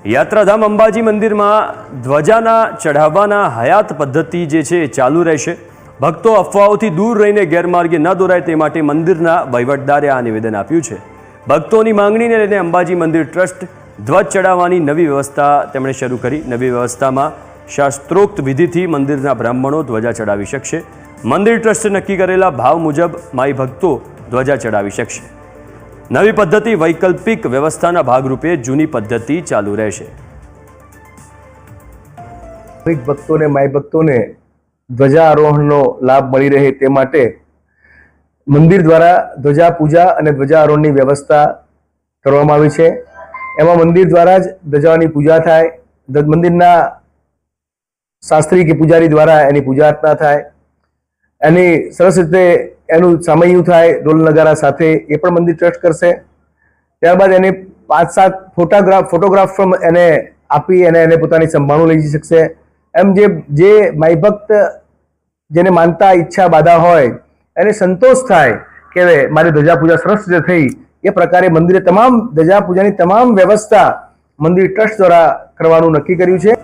યાત્રાધામ અંબાજી મંદિરમાં ધ્વજાના ચઢાવવાના હયાત પદ્ધતિ જે છે એ ચાલુ રહેશે। ભક્તો અફવાઓથી દૂર રહીને ગેરમાર્ગે ન દોરાય તે માટે મંદિરના વહીવટદારે આ નિવેદન આપ્યું છે। ભક્તોની માંગણીને લઈને અંબાજી મંદિર ટ્રસ્ટ ધ્વજ ચડાવવાની નવી વ્યવસ્થા તેમણે શરૂ કરી। નવી વ્યવસ્થામાં શાસ્ત્રોક્ત વિધિથી મંદિરના બ્રાહ્મણો ધ્વજા ચડાવી શકશે। મંદિર ટ્રસ્ટે નક્કી કરેલા ભાવ મુજબ માઈ ભક્તો ધ્વજા ચડાવી શકશે। નવી પદ્ધતિ વૈકલ્પિક વ્યવસ્થાના ભાગરૂપે જૂની પદ્ધતિ ચાલુ રહેશે। ભક્તોને માઈ ભક્તોને ધ્વજારોહણનો લાભ મળી રહે તે માટે મંદિર દ્વારા ધ્વજા પૂજા અને ધ્વજારોહણની વ્યવસ્થા કરવામાં આવી છે। એમાં મંદિર દ્વારા જ ધ્વજાની પૂજા થાય, મંદિરના શાસ્ત્રી કે પૂજારી દ્વારા એની પૂજા અર્ચના થાય, એની સરસ રીતે એનું સામૈયું થાય ઢોલ નગારા સાથે, એ પણ મંદિર ટ્રસ્ટ કરશે। ત્યારબાદ એને 5-7 ફોટોગ્રાફ એને આપી અને એને પોતાની સંભાળો લઈ જઈ શકશે। એમ જે માઈ ભક્ત જેને માનતા ઈચ્છા બાધા હોય એને સંતોષ થાય કે મારી ધ્વજા પૂજા સરસ રીતે થઈ, એ પ્રકારે મંદિરે તમામ ધ્વજા પૂજાની તમામ વ્યવસ્થા મંદિર ટ્રસ્ટ દ્વારા કરવાનું નક્કી કર્યું છે।